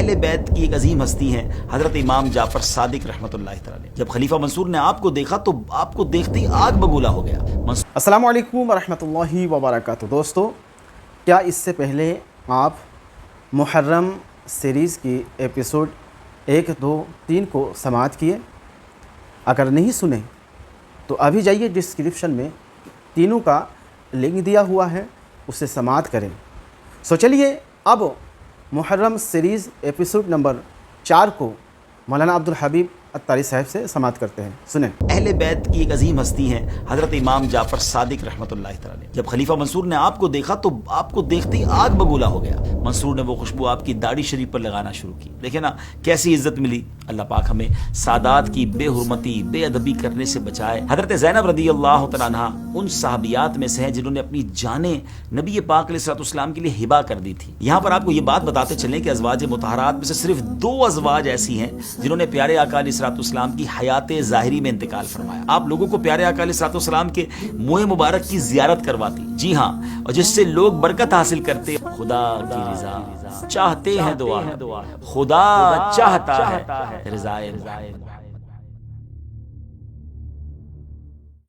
اہل بیت کی ایک عظیم ہستی ہیں حضرت امام جعفر صادق رحمۃ اللہ تعالی علیہ۔ جب خلیفہ منصور نے آپ کو دیکھا تو آپ کو دیکھتے ہی آگ بگولا ہو گیا۔ السلام علیکم ورحمۃ اللہ وبرکاتہ۔ دوستو، کیا اس سے پہلے آپ محرم سیریز کی ایپیسوڈ 1، 2، 3 کو سماعت کیے؟ اگر نہیں سنے تو ابھی جائیے ڈسکرپشن میں تینوں کا لنک دیا ہوا ہے، اسے سماعت کریں۔ چلیے اب محرم سیریز ایپیسوڈ نمبر 4 کو مولانا عبدالحبیب اتاری صاحب سے سماعت کرتے ہیں، سنیں۔ اہل بیت کی ایک عظیم ہستی ہیں حضرت امام جعفر صادق رحمۃ اللہ تعالی علیہ۔ جب خلیفہ منصور نے آپ کو دیکھا تو آپ کو دیکھتے ہی آگ بگولا ہو گیا۔ منصور نے وہ خوشبو آپ کی داڑھی شریف پر لگانا شروع کی۔ دیکھیں نا کیسی عزت ملی۔ اللہ پاک ہمیں سادات کی بے حرمتی، بے ادبی کرنے سے بچائے۔ حضرت زینب رضی اللہ تعالیٰ عنہا ان صحابیات میں سے ہیں جنہوں نے اپنی جانیں نبی پاک علیہ الصلوۃ والسلام کے لیے ہبا کر دی تھی۔ یہاں پر آپ کو یہ بات بتاتے چلیں کہ ازواج مطہرات میں سے صرف 2 ازواج ایسی ہیں جنہوں نے پیارے آقا علیہ الصلوۃ والسلام کی حیات ظاہری میں انتقال فرمایا۔ آپ لوگوں کو پیارے آقا علیہ الصلوۃ والسلام کے منہ مبارک کی زیارت کرواتی، جی ہاں، اور جس سے لوگ برکت حاصل کرتے۔ خدا کی رضا چاہتے ہیں دعا، خدا چاہتا ہے رضا۔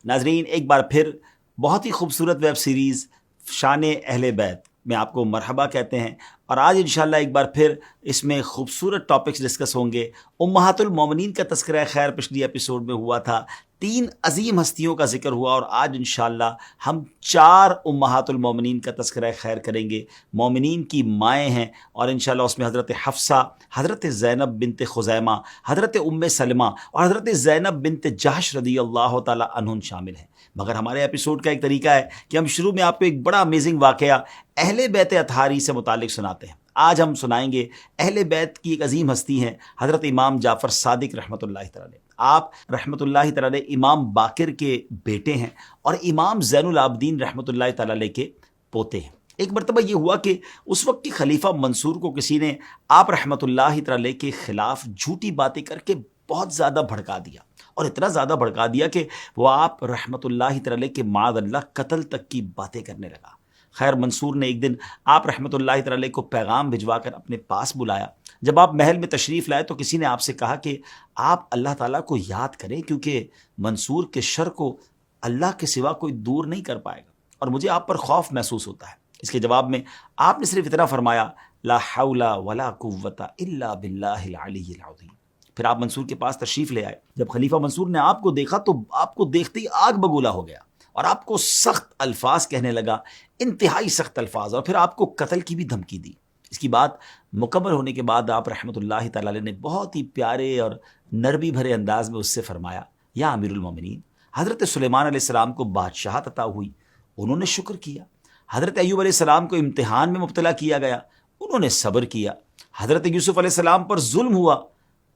ناظرین، ایک بار پھر بہت ہی خوبصورت ویب سیریز شان اہل بیت میں آپ کو مرحبا کہتے ہیں، اور آج انشاءاللہ ایک بار پھر اس میں خوبصورت ٹاپکس ڈسکس ہوں گے۔ امہات المومنین کا تذکرہ خیر پچھلی ایپیسوڈ میں ہوا تھا، 3 عظیم ہستیوں کا ذکر ہوا، اور آج انشاءاللہ ہم 4 امہات المومنین کا تذکرہ خیر کریں گے۔ مومنین کی مائیں ہیں، اور انشاءاللہ اس میں حضرت حفصہ، حضرت زینب بنت خزیمہ، حضرت ام سلمہ اور حضرت زینب بنت جحش رضی اللہ تعالی عنہن شامل ہیں۔ مگر ہمارے ایپیسوڈ کا ایک طریقہ ہے کہ ہم شروع میں آپ کو ایک بڑا امیزنگ واقعہ اہل بیت اطہاری سے متعلق سناتے ہیں۔ آج ہم سنائیں گے اہل بیت کی ایک عظیم ہستی ہیں حضرت امام جعفر صادق رحمۃ اللہ تعالی علیہ۔ آپ رحمۃ اللہ تعالی علیہ امام باقر کے بیٹے ہیں اور امام زین العابدین رحمۃ اللہ تعالی علیہ کے پوتے ہیں۔ ایک مرتبہ یہ ہوا کہ اس وقت کے خلیفہ منصور کو کسی نے آپ رحمۃ اللہ تعالی علیہ کے خلاف جھوٹی باتیں کر کے بہت زیادہ بھڑکا دیا، اور اتنا زیادہ بھڑکا دیا کہ وہ آپ رحمۃ اللہ تعالی کے معاذ اللہ قتل تک کی باتیں کرنے لگا۔ خیر منصور نے ایک دن آپ رحمۃ اللہ تعالی کو پیغام بھجوا کر اپنے پاس بلایا۔ جب آپ محل میں تشریف لائے تو کسی نے آپ سے کہا کہ آپ اللہ تعالیٰ کو یاد کریں، کیونکہ منصور کے شر کو اللہ کے سوا کوئی دور نہیں کر پائے گا، اور مجھے آپ پر خوف محسوس ہوتا ہے۔ اس کے جواب میں آپ نے صرف اتنا فرمایا، لا حول ولا قوت الا باللہ العلی العظیم۔ پھر آپ منصور کے پاس تشریف لے آئے۔ جب خلیفہ منصور نے آپ کو دیکھا تو آپ کو دیکھتے ہی آگ بگولا ہو گیا، اور آپ کو سخت الفاظ کہنے لگا، انتہائی سخت الفاظ، اور پھر آپ کو قتل کی بھی دھمکی دی۔ اس کی بات مکمل ہونے کے بعد آپ رحمۃ اللہ تعالی علیہ نے بہت ہی پیارے اور نرمی بھرے انداز میں اس سے فرمایا، یا امیر المومنین، حضرت سلیمان علیہ السلام کو بادشاہت عطا ہوئی، انہوں نے شکر کیا۔ حضرت ایوب علیہ السلام کو امتحان میں مبتلا کیا گیا، انہوں نے صبر کیا۔ حضرت یوسف علیہ السلام پر ظلم ہوا،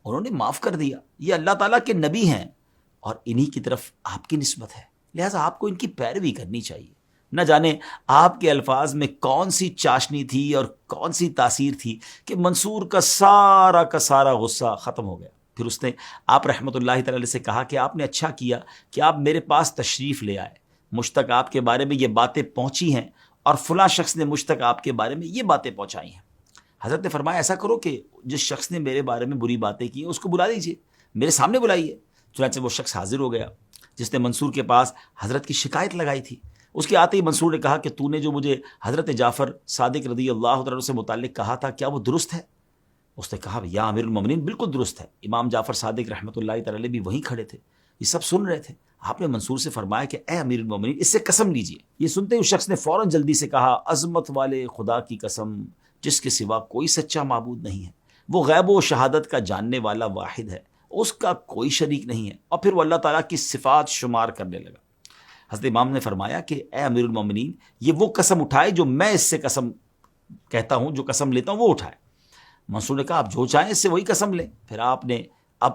انہوں نے معاف کر دیا۔ یہ اللہ تعالیٰ کے نبی ہیں، اور انہی کی طرف آپ کی نسبت ہے، لہٰذا آپ کو ان کی پیروی کرنی چاہیے۔ نہ جانے آپ کے الفاظ میں کون سی چاشنی تھی اور کون سی تاثیر تھی کہ منصور کا سارا غصہ ختم ہو گیا۔ پھر اس نے آپ رحمۃ اللہ تعالی سے کہا کہ آپ نے اچھا کیا کہ آپ میرے پاس تشریف لے آئے، مجھ تک آپ کے بارے میں یہ باتیں پہنچی ہیں، اور فلاں شخص نے مجھ تک آپ کے بارے میں یہ باتیں پہنچائی ہیں۔ حضرت نے فرمایا، ایسا کرو کہ جس شخص نے میرے بارے میں بری باتیں کی ہیں اس کو بلا لیجئے، میرے سامنے بلائیے۔ چنانچہ وہ شخص حاضر ہو گیا جس نے منصور کے پاس حضرت کی شکایت لگائی تھی۔ اس کے آتے ہی منصور نے کہا کہ تو نے جو مجھے حضرت جعفر صادق رضی اللہ تعالیٰ سے متعلق کہا تھا، کیا وہ درست ہے؟ اس نے کہا، یا امیر المومنین، بالکل درست ہے۔ امام جعفر صادق رحمۃ اللہ تعالی بھی وہیں کھڑے تھے، یہ سب سن رہے تھے۔ آپ نے منصور سے فرمایا کہ اے امیر المومنین، اس سے قسم لیجئے۔ یہ سنتے ہی اس شخص نے فوراً جلدی سے کہا، عظمت والے خدا کی قسم جس کے سوا کوئی سچا معبود نہیں ہے، وہ غیب و شہادت کا جاننے والا واحد ہے، اس کا کوئی شریک نہیں ہے۔ اور پھر وہ اللہ تعالیٰ کی صفات شمار کرنے لگا۔ حضرت امام نے فرمایا کہ اے امیر المومنین، یہ وہ قسم اٹھائے جو میں اس سے قسم کہتا ہوں، جو قسم لیتا ہوں وہ اٹھائے۔ منصور نے کہا، آپ جو چاہیں اس سے وہی قسم لیں۔ پھر آپ نے اب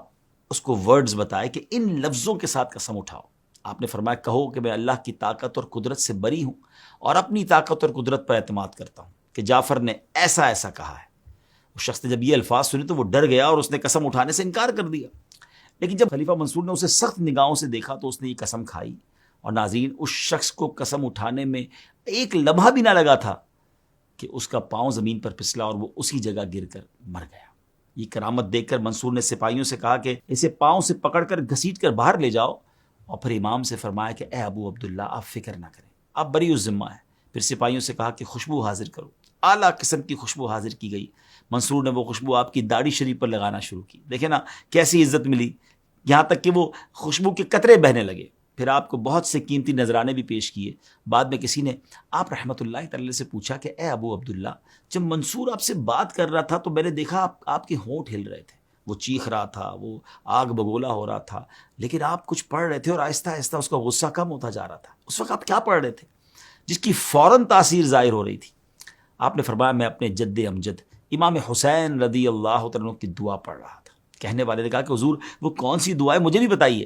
اس کو ورڈز بتائے کہ ان لفظوں کے ساتھ قسم اٹھاؤ۔ آپ نے فرمایا، کہو کہ میں اللہ کی طاقت اور قدرت سے بری ہوں، اور اپنی طاقت اور قدرت پر اعتماد کرتا ہوں کہ جعفر نے ایسا ایسا کہا ہے۔ اس شخص نے جب یہ الفاظ سنے تو وہ ڈر گیا اور اس نے قسم اٹھانے سے انکار کر دیا۔ لیکن جب خلیفہ منصور نے اسے سخت نگاہوں سے دیکھا تو اس نے یہ قسم کھائی، اور ناظرین، اس شخص کو قسم اٹھانے میں ایک لمحہ بھی نہ لگا تھا کہ اس کا پاؤں زمین پر پھسلا اور وہ اسی جگہ گر کر مر گیا۔ یہ کرامت دیکھ کر منصور نے سپاہیوں سے کہا کہ اسے پاؤں سے پکڑ کر گھسیٹ کر باہر لے جاؤ، اور پھر امام سے فرمایا کہ اے ابو عبداللہ آپ فکر نہ کریں، آپ بری الذمہ ہیں۔ پھر سپاہیوں سے کہا کہ خوشبو حاضر کرو، اعلیٰ قسم کی خوشبو حاضر کی گئی۔ منصور نے وہ خوشبو آپ کی داڑھی شریف پر لگانا شروع کی۔ دیکھیں نا کیسی عزت ملی، یہاں تک کہ وہ خوشبو کے قطرے بہنے لگے۔ پھر آپ کو بہت سے قیمتی نذرانے بھی پیش کیے۔ بعد میں کسی نے آپ رحمۃ اللہ تعالی سے پوچھا کہ اے ابو عبداللہ، جب منصور آپ سے بات کر رہا تھا تو میں نے دیکھا آپ کے ہونٹ ہل رہے تھے، وہ چیخ رہا تھا، وہ آگ بگولا ہو رہا تھا، لیکن آپ کچھ پڑھ رہے تھے اور آہستہ آہستہ اس کا غصہ کم ہوتا جا رہا تھا۔ اس وقت آپ کیا پڑھ رہے تھے جس کی فوراً تاثیر ظاہر ہو رہی تھی؟ آپ نے فرمایا میں اپنے جد امجد امام حسین رضی اللہ تعالیٰ عنہ کی دعا پڑھ رہا تھا۔ کہنے والے نے کہا کہ حضور وہ کون سی دعا ہے، مجھے بھی بتائیے۔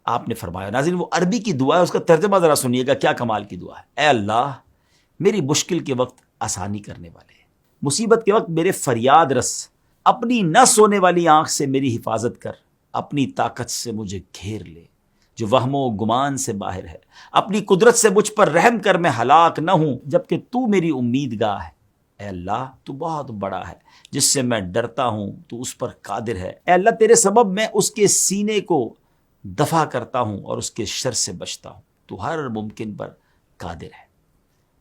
آپ نے فرمایا ناظرین وہ عربی کی دعا ہے، اس کا ترجمہ ذرا سنیے گا، کیا کمال کی دعا ہے۔ اے اللہ میری مشکل کے وقت آسانی کرنے والے، مصیبت کے وقت میرے فریاد رس، اپنی نہ سونے والی آنکھ سے میری حفاظت کر، اپنی طاقت سے مجھے گھیر لے جو وہم و گمان سے باہر ہے، اپنی قدرت سے مجھ پر رحم کر میں ہلاک نہ ہوں جبکہ تو میری امید گاہ ہے۔ اے اللہ تو بہت بڑا ہے، جس سے میں ڈرتا ہوں تو اس پر قادر ہے۔ اے اللہ تیرے سبب میں اس کے سینے کو دفع کرتا ہوں اور اس کے شر سے بچتا ہوں، تو ہر ممکن پر قادر ہے۔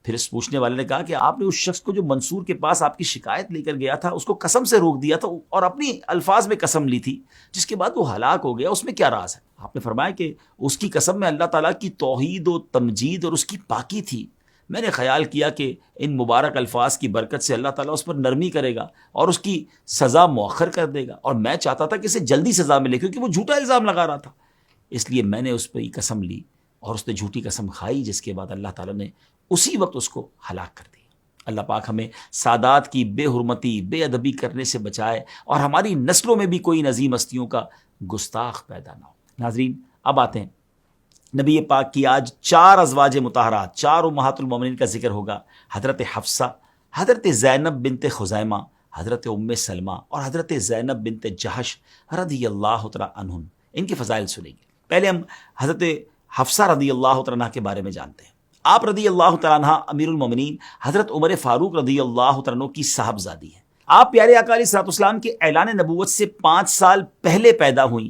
پھر اس پوچھنے والے نے کہا کہ آپ نے اس شخص کو جو منصور کے پاس آپ کی شکایت لے کر گیا تھا اس کو قسم سے روک دیا تھا اور اپنی الفاظ میں قسم لی تھی جس کے بعد وہ ہلاک ہو گیا، اس میں کیا راز ہے؟ آپ نے فرمایا کہ اس کی قسم میں اللہ تعالیٰ کی توحید و تمجید اور اس کی پاکی تھی۔ میں نے خیال کیا کہ ان مبارک الفاظ کی برکت سے اللہ تعالیٰ اس پر نرمی کرے گا اور اس کی سزا مؤخر کر دے گا، اور میں چاہتا تھا کہ اسے جلدی سزا ملے کیونکہ وہ جھوٹا الزام لگا رہا تھا، اس لیے میں نے اس پہ قسم لی اور اس نے جھوٹی قسم کھائی، جس کے بعد اللہ تعالیٰ نے اسی وقت اس کو ہلاک کر دیا۔ اللہ پاک ہمیں سادات کی بے حرمتی بے ادبی کرنے سے بچائے اور ہماری نسلوں میں بھی کوئی نظیم ہستیوں کا گستاخ پیدا نہ ہو۔ ناظرین اب آتے ہیں نبی پاک کی آج 4 ازواج مطہرات، 4 امہات المومنین کا ذکر ہوگا۔ حضرت حفصہ، حضرت زینب بنت خزیمہ، حضرت ام سلمہ اور حضرت زینب بنت جہش رضی اللہ تعالیٰ عنہن، ان کے فضائل سنیں گے۔ پہلے ہم حضرت حفصہ رضی اللہ تعالیٰ عنہ کے بارے میں جانتے ہیں۔ آپ رضی اللہ تعالیٰ عنہ امیر المومنین حضرت عمر فاروق رضی اللہ تعالیٰ عنہ کی صاحبزادی ہیں۔ آپ پیارے آقا علیہ الصلوۃ والسلام کے اعلان نبوت سے 5 سال پہلے پیدا ہوئیں۔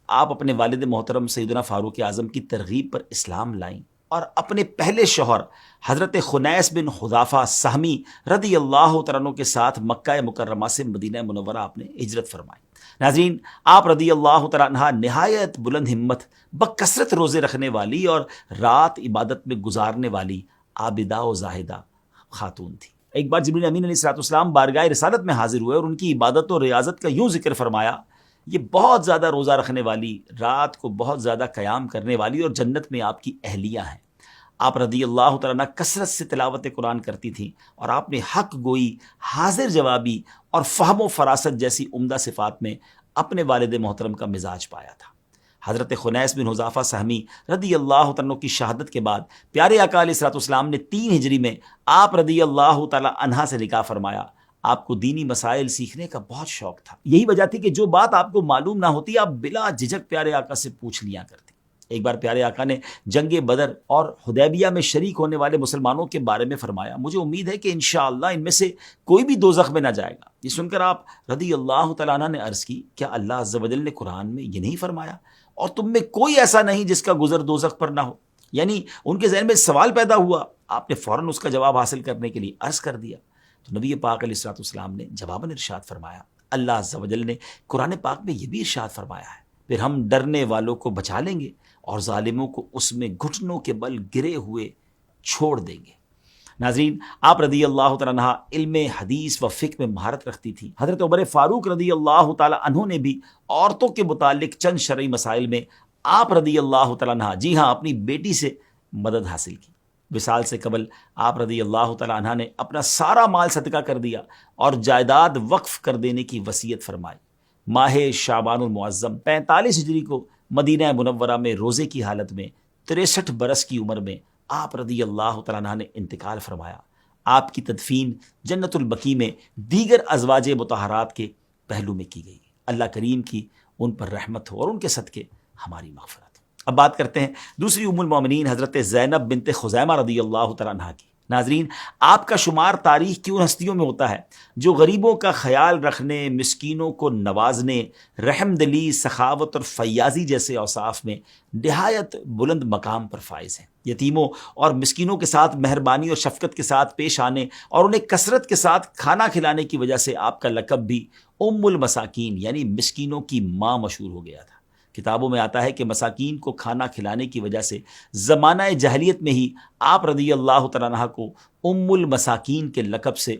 آپ اپنے والد محترم سیدنا فاروق اعظم کی ترغیب پر اسلام لائیں اور اپنے پہلے شوہر حضرت خنیس بن حذافہ سہمی رضی اللہ تعالیٰ عنہ کے ساتھ مکہ مکرمہ سے مدینہ منورہ آپ نے ہجرت فرمائی۔ ناظرین آپ رضی اللہ تعالیٰ عنہ نہایت بلند ہمت، بکثرت روزے رکھنے والی اور رات عبادت میں گزارنے والی عابدہ و زاہدہ خاتون تھی۔ ایک بار جبریل امین علیہ السلام بارگاہ رسالت میں حاضر ہوئے اور ان کی عبادت و ریاضت کا یوں ذکر فرمایا، یہ بہت زیادہ روزہ رکھنے والی، رات کو بہت زیادہ قیام کرنے والی اور جنت میں آپ کی اہلیہ ہیں۔ آپ رضی اللہ تعالیٰ عنہ کثرت سے تلاوت قرآن کرتی تھیں اور آپ نے حق گوئی، حاضر جوابی اور فہم و فراست جیسی عمدہ صفات میں اپنے والد محترم کا مزاج پایا تھا۔ حضرت خنیس بن حذافہ سہمی رضی اللہ تعالیٰ عنہ کی شہادت کے بعد پیارے آقا علیہ الصلوۃ والسلام نے 3 ہجری میں آپ رضی اللہ تعالیٰ عنہ سے نکاح فرمایا۔ آپ کو دینی مسائل سیکھنے کا بہت شوق تھا، یہی وجہ تھی کہ جو بات آپ کو معلوم نہ ہوتی آپ بلا جھجک پیارے آقا سے پوچھ لیا کرتے۔ ایک بار پیارے آقا نے جنگ بدر اور حدیبیہ میں شریک ہونے والے مسلمانوں کے بارے میں فرمایا، مجھے امید ہے کہ انشاءاللہ ان میں سے کوئی بھی دوزخ میں نہ جائے گا۔ یہ سن کر آپ رضی اللہ تعالیٰ عنہ نے عرض کی، کیا اللہ عز و جل نے قرآن میں یہ نہیں فرمایا اور تم میں کوئی ایسا نہیں جس کا گزر دوزخ پر نہ ہو؟ یعنی ان کے ذہن میں سوال پیدا ہوا، آپ نے فوراً اس کا جواب حاصل کرنے کے لیے عرض کر دیا۔ تو نبی پاک علیہ الصلوۃ والسلام نے جواباً ارشاد فرمایا، اللہ عز و جل نے قرآن پاک میں یہ بھی ارشاد فرمایا ہے، پھر ہم ڈرنے والوں کو بچا لیں گے اور ظالموں کو اس میں گھٹنوں کے بل گرے ہوئے چھوڑ دیں گے۔ ناظرین آپ رضی اللہ تعالیٰ عنہ علم حدیث و فقہ میں مہارت رکھتی تھی۔ حضرت عمر فاروق رضی اللہ تعالیٰ عنہ نے بھی عورتوں کے متعلق چند شرعی مسائل میں آپ رضی اللہ تعالیٰ عنہ جی ہاں اپنی بیٹی سے مدد حاصل کی۔ وصال سے قبل آپ رضی اللہ تعالیٰ عنہ نے اپنا سارا مال صدقہ کر دیا اور جائیداد وقف کر دینے کی وصیت فرمائی۔ ماہ شعبان المعظم 45 ہجری کو مدینہ منورہ میں روزے کی حالت میں 63 برس کی عمر میں آپ رضی اللہ تعالیٰ عنہ نے انتقال فرمایا۔ آپ کی تدفین جنت البقیع میں دیگر ازواج مطہرات کے پہلو میں کی گئی۔ اللہ کریم کی ان پر رحمت ہو اور ان کے صدقے ہماری مغفرت ہو۔ اب بات کرتے ہیں دوسری ام المومنین حضرت زینب بنت خزیمہ رضی اللہ تعالیٰ عنہ کی۔ ناظرین، آپ کا شمار تاریخ کی ان ہستیوں میں ہوتا ہے جو غریبوں کا خیال رکھنے، مسکینوں کو نوازنے، رحم دلی، سخاوت اور فیاضی جیسے اوصاف میں نہایت بلند مقام پر فائز ہیں۔ یتیموں اور مسکینوں کے ساتھ مہربانی اور شفقت کے ساتھ پیش آنے اور انہیں کثرت کے ساتھ کھانا کھلانے کی وجہ سے آپ کا لقب بھی ام المساکین یعنی مسکینوں کی ماں مشہور ہو گیا تھا۔ کتابوں میں آتا ہے کہ مساکین کو کھانا کھلانے کی وجہ سے زمانہ جاہلیت میں ہی آپ رضی اللہ تعالیٰ عنہ کو ام المساکین کے لقب سے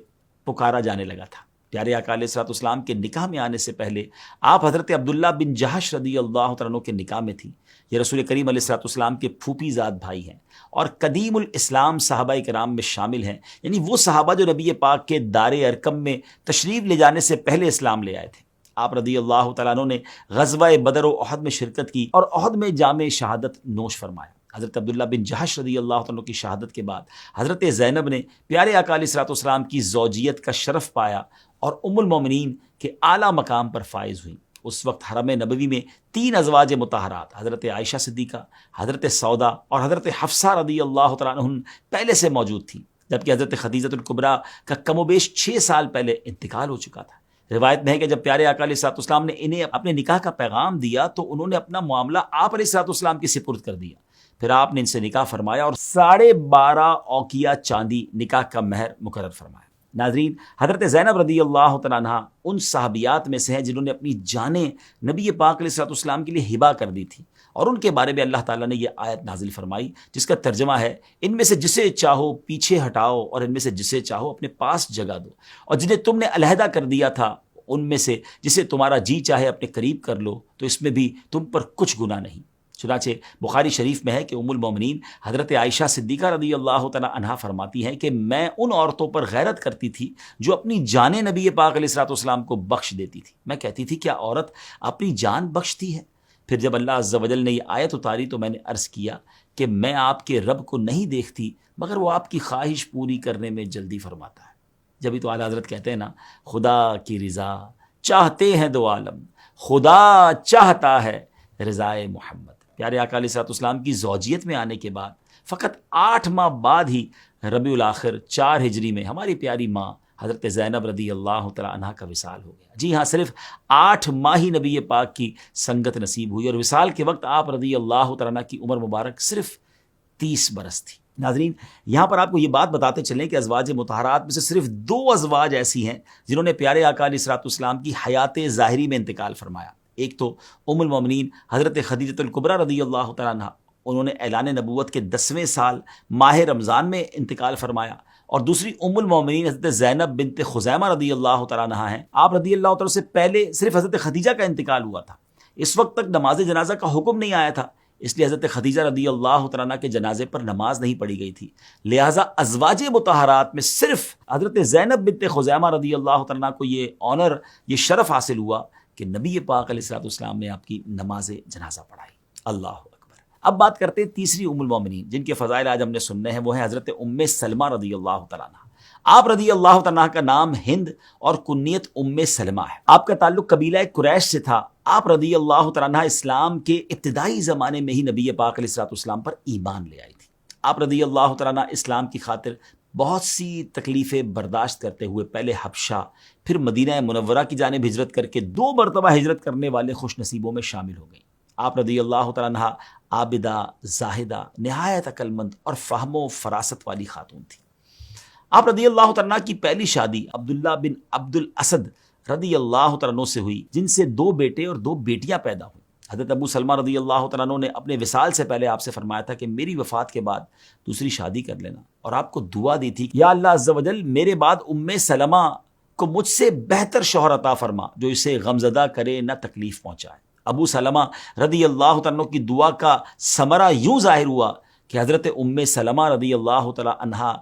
پکارا جانے لگا تھا۔ پیارے آقا علیہ الصلوۃ والسلام کے نکاح میں آنے سے پہلے آپ حضرت عبداللہ بن جہش رضی اللہ تعالیٰ عنہ کے نکاح میں تھیں۔ یہ رسول کریم علیہ الصلوۃ والسلام کے پھوپھی زاد بھائی ہیں اور قدیم الاسلام صحابہ کرام میں شامل ہیں، یعنی وہ صحابہ جو نبی پاک کے دار ارقم میں تشریف لے جانے سے پہلے اسلام لے آئے تھے۔ آپ رضی اللہ تعالیٰ عنہ نے غزوہ بدر و احد میں شرکت کی اور احد میں جام شہادت نوش فرمایا۔ حضرت عبداللہ بن جہش رضی اللہ عنہ کی شہادت کے بعد حضرت زینب نے پیارے آقا علیہ الصلوۃ والسلام کی زوجیت کا شرف پایا اور ام المومنین کے اعلیٰ مقام پر فائز ہوئیں۔ اس وقت حرم نبوی میں 3 ازواج مطہرات حضرت عائشہ صدیقہ، حضرت سودا اور حضرت حفصہ رضی اللہ تعالیٰ عنہ پہلے سے موجود تھیں، جبکہ حضرت خدیجہ الکبریٰ کا کم و بیش 6 سال پہلے انتقال ہو چکا تھا۔ روایت میں ہے کہ جب پیارے آقا علیہ الصلوۃ والسلام نے انہیں اپنے نکاح کا پیغام دیا تو انہوں نے اپنا معاملہ آپ علیہ الصلوۃ والسلام کے سپرد کر دیا۔ پھر آپ نے ان سے نکاح فرمایا اور 12.5 اوقیہ چاندی نکاح کا مہر مقرر فرمایا۔ ناظرین، حضرت زینب رضی اللہ تعالیٰ عنہ ان صحابیات میں سے ہیں جنہوں نے اپنی جانیں نبی پاک علیہ الصلوۃ والسلام کے لیے ہبہ کر دی تھی، اور ان کے بارے میں اللہ تعالیٰ نے یہ آیت نازل فرمائی جس کا ترجمہ ہے، ان میں سے جسے چاہو پیچھے ہٹاؤ اور ان میں سے جسے چاہو اپنے پاس جگہ دو، اور جنہیں تم نے علیحدہ کر دیا تھا ان میں سے جسے تمہارا جی چاہے اپنے قریب کر لو، تو اس میں بھی تم پر کچھ گناہ نہیں۔ چنانچہ بخاری شریف میں ہے کہ ام المومنین حضرت عائشہ صدیقہ رضی اللہ تعالیٰ عنہا فرماتی ہیں کہ میں ان عورتوں پر غیرت کرتی تھی جو اپنی جانیں نبی پاک علیہ الصلوۃ والسلام کو بخش دیتی تھی۔ میں کہتی تھی کیا عورت اپنی جان بخشتی ہے؟ پھر جب اللہ عز و جل نے یہ آیت اتاری تو میں نے عرض کیا کہ میں آپ کے رب کو نہیں دیکھتی مگر وہ آپ کی خواہش پوری کرنے میں جلدی فرماتا ہے۔ جبھی تو اعلیٰ حضرت کہتے ہیں نا، خدا کی رضا چاہتے ہیں دو عالم، خدا چاہتا ہے رضائے محمد۔ پیارے آقا علیہ الصلوۃ والسلام کی زوجیت میں آنے کے بعد فقط 8 ماہ بعد ہی ربیع الاخر 4 ہجری میں ہماری پیاری ماں حضرت زینب رضی اللہ تعالیٰ عنہا کا وصال ہو گیا۔ جی ہاں، صرف 8 ماہ ہی نبی پاک کی سنگت نصیب ہوئی، اور وصال کے وقت آپ رضی اللہ تعالیٰ عنہ کی عمر مبارک صرف 30 برس تھی۔ ناظرین، یہاں پر آپ کو یہ بات بتاتے چلیں کہ ازواج مطہرات میں سے صرف 2 ازواج ایسی ہیں جنہوں نے پیارے آقا علیہ الصلوۃ والسلام کی حیات ظاہری میں انتقال فرمایا۔ ایک تو ام المومنین حضرت خدیجہ الکبریٰ رضی اللہ تعالیٰ عنہ، انہوں نے اعلان نبوت کے 10ویں سال ماہ رمضان میں انتقال فرمایا، اور دوسری ام المومنین حضرت زینب بنت خزیمہ رضی اللہ تعالیٰ عنہ ہیں۔ آپ رضی اللہ تعالیٰ سے پہلے صرف حضرت خدیجہ کا انتقال ہوا تھا، اس وقت تک نماز جنازہ کا حکم نہیں آیا تھا، اس لیے حضرت خدیجہ رضی اللہ تعالیٰ عنہ کے جنازے پر نماز نہیں پڑھی گئی تھی۔ لہٰذا ازواج مطہرات میں صرف حضرت زینب بنت خزیمہ رضی اللہ تعالیٰ عنہ کو یہ آنر، یہ شرف حاصل ہوا کہ نبی پاک علیہ الصلوۃ والسلام نے آپ کی نماز جنازہ پڑھائی۔ اللہ اکبر۔ اب بات کرتے ہیں تیسری ام المومنین جن کے فضائل آج ہم نے سننے ہیں، وہ ہیں حضرت ام سلمہ رضی اللہ تعالیٰ عنہ۔ آپ رضی اللہ تعالیٰ کا نام ہند اور کنیت ام سلمہ ہے۔ آپ کا تعلق قبیلہ قریش سے تھا۔ آپ رضی اللہ تعالیٰ اسلام کے ابتدائی زمانے میں ہی نبی پاک علیہ الصلوۃ والسلام پر ایمان لے آئی تھی۔ آپ رضی اللہ تعالیٰ اسلام کی خاطر بہت سی تکلیفیں برداشت کرتے ہوئے پہلے حبشہ، پھر مدینہ منورہ کی جانب ہجرت کر کے 2 مرتبہ ہجرت کرنے والے خوش نصیبوں میں شامل ہو گئیں۔ آپ رضی اللہ تعالیٰ عابدہ، زاہدہ، نہایت عقل مند اور فہم و فراست والی خاتون تھی۔ آپ رضی اللہ تعالیٰ کی پہلی شادی عبداللہ بن عبد الاسد رضی اللہ تعالیٰ سے ہوئی، جن سے 2 بیٹے اور 2 بیٹیاں پیدا ہوئیں۔ حضرت ابو سلمہ رضی اللہ تعالیٰ نے اپنے وصال سے پہلے آپ سے فرمایا تھا کہ میری وفات کے بعد دوسری شادی کر لینا، اور آپ کو دعا دی تھی کہ یا اللہ عز و جل میرے بعد ام سلمہ کو مجھ سے بہتر شوہر عطا فرما جو اسے غمزدہ کرے نہ تکلیف پہنچائے۔ ابو سلمہ رضی اللہ تعالیٰ کی دعا کا ثمرہ یوں ظاہر ہوا کہ حضرت ام سلمہ رضی اللہ تعالیٰ عنہا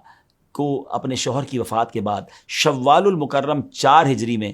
کو اپنے شوہر کی وفات کے بعد شوال المکرم 4 ہجری میں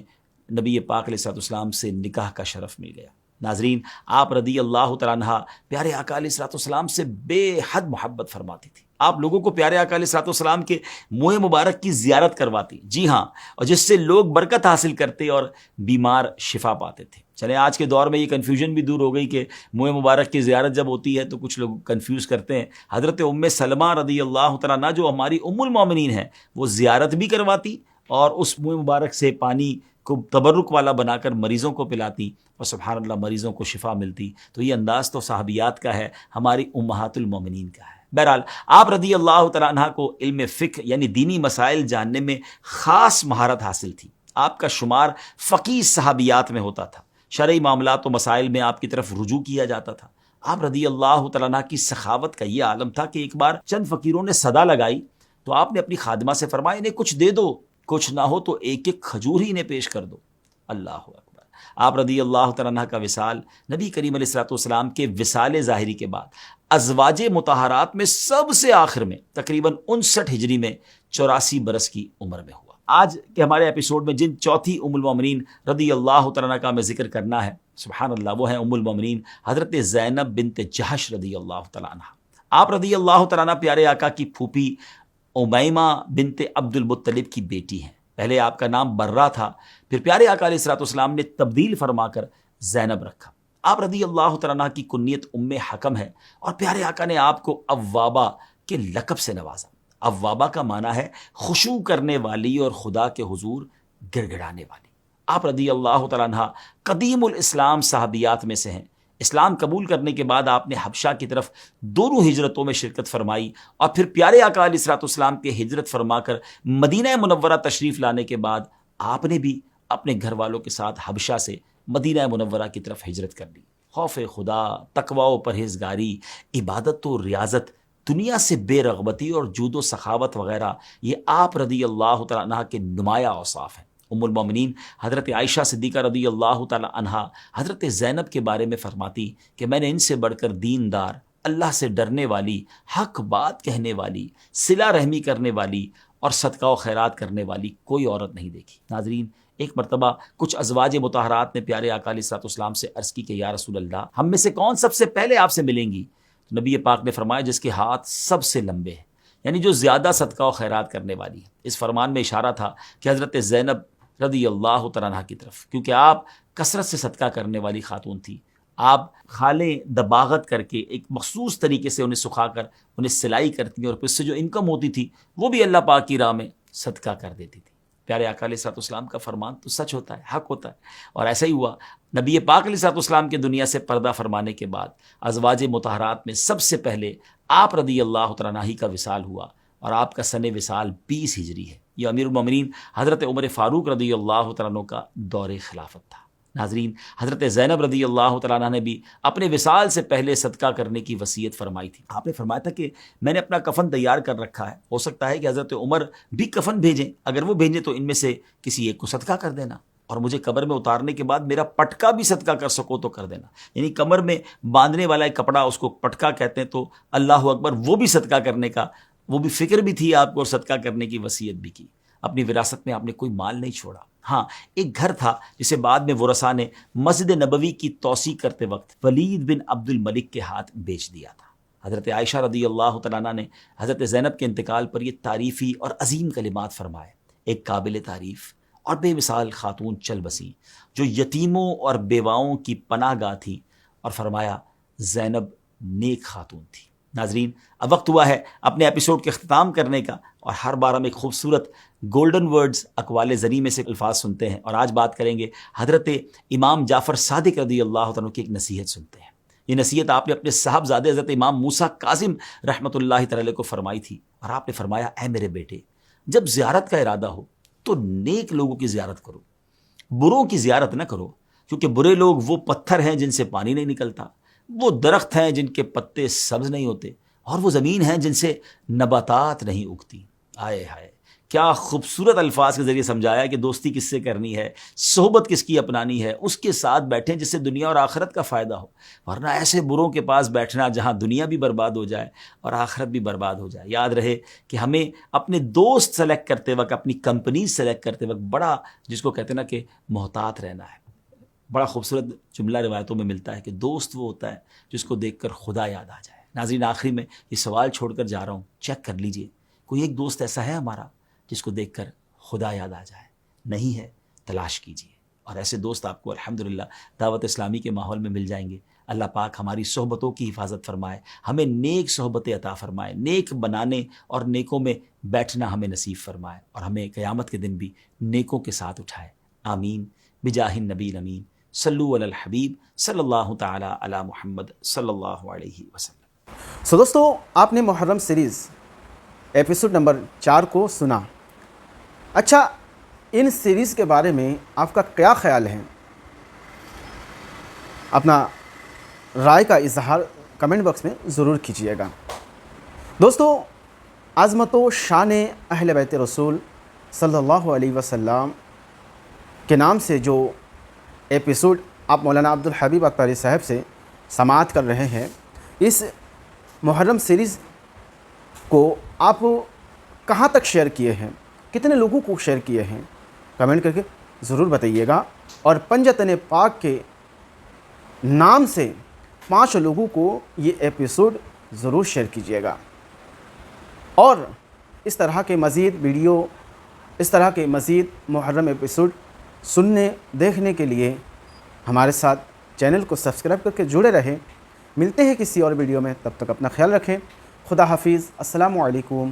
نبی پاک علیہ الصلوۃ والسلام سے نکاح کا شرف مل گیا۔ ناظرین، آپ رضی اللہ تعالیٰ عنہ پیارے آقا علیہ الصلوۃ والسلام سے بے حد محبت فرماتی تھی۔ آپ لوگوں کو پیارے آقا علیہ الصلوۃ والسلام کے منہ مبارک کی زیارت کرواتی، جی ہاں، اور جس سے لوگ برکت حاصل کرتے اور بیمار شفا پاتے تھے۔ چلیں آج کے دور میں یہ کنفیوژن بھی دور ہو گئی کہ منہ مبارک کی زیارت جب ہوتی ہے تو کچھ لوگ کنفیوز کرتے ہیں۔ حضرت ام سلمہ رضی اللہ تعالیٰ عنہا جو ہماری ام المومنین ہیں، وہ زیارت بھی کرواتی اور اس منہ مبارک سے پانی کو تبرک والا بنا کر مریضوں کو پلاتی اور سبحان اللہ مریضوں کو شفا ملتی۔ تو یہ انداز تو صحابیات کا ہے، ہماری امہات المومنین کا ہے۔ بہرحال آپ رضی اللہ تعالیٰ عنہ کو علم فقہ یعنی دینی مسائل جاننے میں خاص مہارت حاصل تھی۔ آپ کا شمار فقیہ صحابیات میں ہوتا تھا، شرعی معاملات و مسائل میں آپ کی طرف رجوع کیا جاتا تھا۔ آپ رضی اللہ تعالیٰ عنہ کی سخاوت کا یہ عالم تھا کہ ایک بار چند فقیروں نے صدا لگائی تو آپ نے اپنی خادمہ سے فرمایا انہیں کچھ دے دو، کچھ نہ ہو تو ایک ایک کھجور ہی انہیں پیش کر دو۔ اللہ اکبر۔ آپ رضی اللہ تعالیٰ عنہ کا وصال نبی کریم علیہ الصلوۃ والسلام کے وصال ظاہری کے بعد ازواج مطہرات میں سب سے آخر میں تقریباً 59 ہجری میں 84 برس کی عمر میں ہوا۔ آج کے ہمارے ایپیسوڈ میں جن چوتھی ام المومنین رضی اللہ تعالیٰ عنہ کا میں ذکر کرنا ہے، سبحان اللہ، وہ ہیں ام المومنین حضرت زینب بنت جہش رضی اللہ تعالیٰ عنہ۔ آپ رضی اللہ تعالیٰ عنہ پیارے آقا کی پھوپھی امیمہ بنت عبد المطلب کی بیٹی ہیں۔ پہلے آپ کا نام برہ تھا، پھر پیارے آقا علیہ الصلوۃ والسلام نے تبدیل فرما کر زینب رکھا۔ آپ رضی اللہ تعالیٰ عنہ کی کنیت ام حکم ہے اور پیارے آقا نے آپ کو اوابہ کے لقب سے نوازا۔ اوابہ کا معنی ہے خشوع کرنے والی اور خدا کے حضور گڑ گڑانے والی۔ آپ رضی اللہ تعالیٰ عنہ قدیم الاسلام صحابیات میں سے ہیں۔ اسلام قبول کرنے کے بعد آپ نے حبشہ کی طرف دونوں ہجرتوں میں شرکت فرمائی اور پھر پیارے آقا علیہ الصلوۃ والسلام کے ہجرت فرما کر مدینہ منورہ تشریف لانے کے بعد آپ نے بھی اپنے گھر والوں کے ساتھ حبشہ سے مدینہ منورہ کی طرف ہجرت کر لی۔ خوف خدا، تقوی و پرہیزگاری، عبادت و ریاضت، دنیا سے بے رغبتی اور جود و سخاوت وغیرہ، یہ آپ رضی اللہ تعالیٰ عنہ کے نمایاں اوصاف ہیں۔ ام المومنین حضرت عائشہ صدیقہ رضی اللہ تعالیٰ عنہا حضرت زینب کے بارے میں فرماتی کہ میں نے ان سے بڑھ کر دیندار، اللہ سے ڈرنے والی، حق بات کہنے والی، صلہ رحمی کرنے والی اور صدقہ و خیرات کرنے والی کوئی عورت نہیں دیکھی۔ ناظرین، ایک مرتبہ کچھ ازواج مطہرات نے پیارے آقا علیہ الصلوۃ والسلام سے عرض کی کہ یا رسول اللہ، ہم میں سے کون سب سے پہلے آپ سے ملیں گی؟ تو نبی پاک نے فرمایا جس کے ہاتھ سب سے لمبے ہیں، یعنی جو زیادہ صدقہ و خیرات کرنے والی ہے۔ اس فرمان میں اشارہ تھا کہ حضرت زینب رضی اللہ تعالیٰ عنہ کی طرف، کیونکہ آپ کثرت سے صدقہ کرنے والی خاتون تھی۔ آپ کھالیں دباغت کر کے ایک مخصوص طریقے سے انہیں سکھا کر انہیں سلائی کرتی اور اس سے جو انکم ہوتی تھی وہ بھی اللہ پاک کی راہ میں صدقہ کر دیتی تھی۔ پیارے آقا علیہ الصلوۃ والسلام کا فرمان تو سچ ہوتا ہے، حق ہوتا ہے، اور ایسا ہی ہوا۔ نبی پاک علیہ الصلوۃ والسلام کے دنیا سے پردہ فرمانے کے بعد ازواج مطہرات میں سب سے پہلے آپ رضی اللہ تعالیٰ عنہ کا وصال ہوا، اور آپ کا سن وصال 20 ہجری ہے۔ یہ امیر المومنین حضرت عمر فاروق رضی اللہ تعالیٰ عنہ کا دور خلافت تھا۔ ناظرین، حضرت زینب رضی اللہ تعالیٰ عنہ نے بھی اپنے وصال سے پہلے صدقہ کرنے کی وصیت فرمائی تھی۔ آپ نے فرمایا تھا کہ میں نے اپنا کفن تیار کر رکھا ہے، ہو سکتا ہے کہ حضرت عمر بھی کفن بھیجیں، اگر وہ بھیجیں تو ان میں سے کسی ایک کو صدقہ کر دینا، اور مجھے قبر میں اتارنے کے بعد میرا پٹکا بھی صدقہ کر سکو تو کر دینا۔ یعنی کمر میں باندھنے والا ایک کپڑا، اس کو پٹکا کہتے ہیں، تو اللہ اکبر، وہ بھی صدقہ کرنے کا، وہ بھی فکر بھی تھی آپ کو، اور صدقہ کرنے کی وصیت بھی کی۔ اپنی وراثت میں آپ نے کوئی مال نہیں چھوڑا۔ ہاں، ایک گھر تھا جسے بعد میں ورثاء نے مسجد نبوی کی توسیع کرتے وقت ولید بن عبد الملک کے ہاتھ بیچ دیا تھا۔ حضرت عائشہ رضی اللہ تعالیٰ عنہ نے حضرت زینب کے انتقال پر یہ تعریفی اور عظیم کلمات فرمائے۔ ایک قابل تعریف اور بے مثال خاتون چل بسی جو یتیموں اور بیواؤں کی پناہ گاہ تھی، اور فرمایا زینب نیک خاتون تھی۔ ناظرین، اب وقت ہوا ہے اپنے ایپیسوڈ کے اختتام کرنے کا، اور ہر بار ہم ایک خوبصورت گولڈن ورڈز اقوال زری میں سے الفاظ سنتے ہیں، اور آج بات کریں گے حضرت امام جعفر صادق رضی اللہ عنہ کی ایک نصیحت سنتے ہیں۔ یہ نصیحت آپ نے اپنے صاحبزادے حضرت امام موسیٰ کاظم رحمۃ اللہ تعالی کو فرمائی تھی، اور آپ نے فرمایا اے میرے بیٹے، جب زیارت کا ارادہ ہو تو نیک لوگوں کی زیارت کرو، بروں کی زیارت نہ کرو، کیونکہ برے لوگ وہ پتھر ہیں جن سے پانی نہیں نکلتا، وہ درخت ہیں جن کے پتے سبز نہیں ہوتے، اور وہ زمین ہیں جن سے نباتات نہیں اگتی۔ آئے ہائے، کیا خوبصورت الفاظ کے ذریعے سمجھایا کہ دوستی کس سے کرنی ہے، صحبت کس کی اپنانی ہے، اس کے ساتھ بیٹھیں جس سے دنیا اور آخرت کا فائدہ ہو، ورنہ ایسے بروں کے پاس بیٹھنا جہاں دنیا بھی برباد ہو جائے اور آخرت بھی برباد ہو جائے۔ یاد رہے کہ ہمیں اپنے دوست سلیکٹ کرتے وقت، اپنی کمپنی سلیکٹ کرتے وقت بڑا، جس کو کہتے ہیں نا کہ محتاط رہنا ہے۔ بڑا خوبصورت جملہ روایتوں میں ملتا ہے کہ دوست وہ ہوتا ہے جس کو دیکھ کر خدا یاد آ جائے۔ ناظرین آخری میں یہ سوال چھوڑ کر جا رہا ہوں، چیک کر لیجئے کوئی ایک دوست ایسا ہے ہمارا جس کو دیکھ کر خدا یاد آ جائے؟ نہیں ہے؟ تلاش کیجئے، اور ایسے دوست آپ کو الحمدللہ دعوت اسلامی کے ماحول میں مل جائیں گے۔ اللہ پاک ہماری صحبتوں کی حفاظت فرمائے، ہمیں نیک صحبتیں عطا فرمائے، نیک بنانے اور نیکوں میں بیٹھنا ہمیں نصیب فرمائے، اور ہمیں قیامت کے دن بھی نیکوں کے ساتھ اٹھائے۔ آمین بجاہ النبی الامین، صلو علی الحبیب صلی اللہ تعالی علی محمد صلی اللہ علیہ وسلم۔ سو دوستو، آپ نے محرم سیریز ایپیسوڈ نمبر 4 کو سنا۔ اچھا، ان سیریز کے بارے میں آپ کا کیا خیال ہے؟ اپنا رائے کا اظہار کمنٹ باکس میں ضرور کیجیے گا۔ دوستو، عظمت و شان اہل بیت رسول صلی اللہ علیہ وسلم کے نام سے جو ایپیسوڈ آپ مولانا عبدالحبیب اختری صاحب سے سماعت کر رہے ہیں، اس محرم سیریز کو آپ کہاں تک شیئر کیے ہیں، کتنے لوگوں کو شیئر کیے ہیں، کمنٹ کر کے ضرور بتائیے گا۔ اور پنجتن پاک کے نام سے 5 لوگوں کو یہ ایپیسوڈ ضرور شیئر کیجیے گا۔ اور اس طرح کے مزید ویڈیو، اس طرح کے مزید محرم ایپیسوڈ سننے دیکھنے کے لیے ہمارے ساتھ چینل کو سبسکرائب کر کے جڑے رہیں۔ ملتے ہیں کسی اور ویڈیو میں، تب تک اپنا خیال رکھیں۔ خدا حافظ، السلام علیکم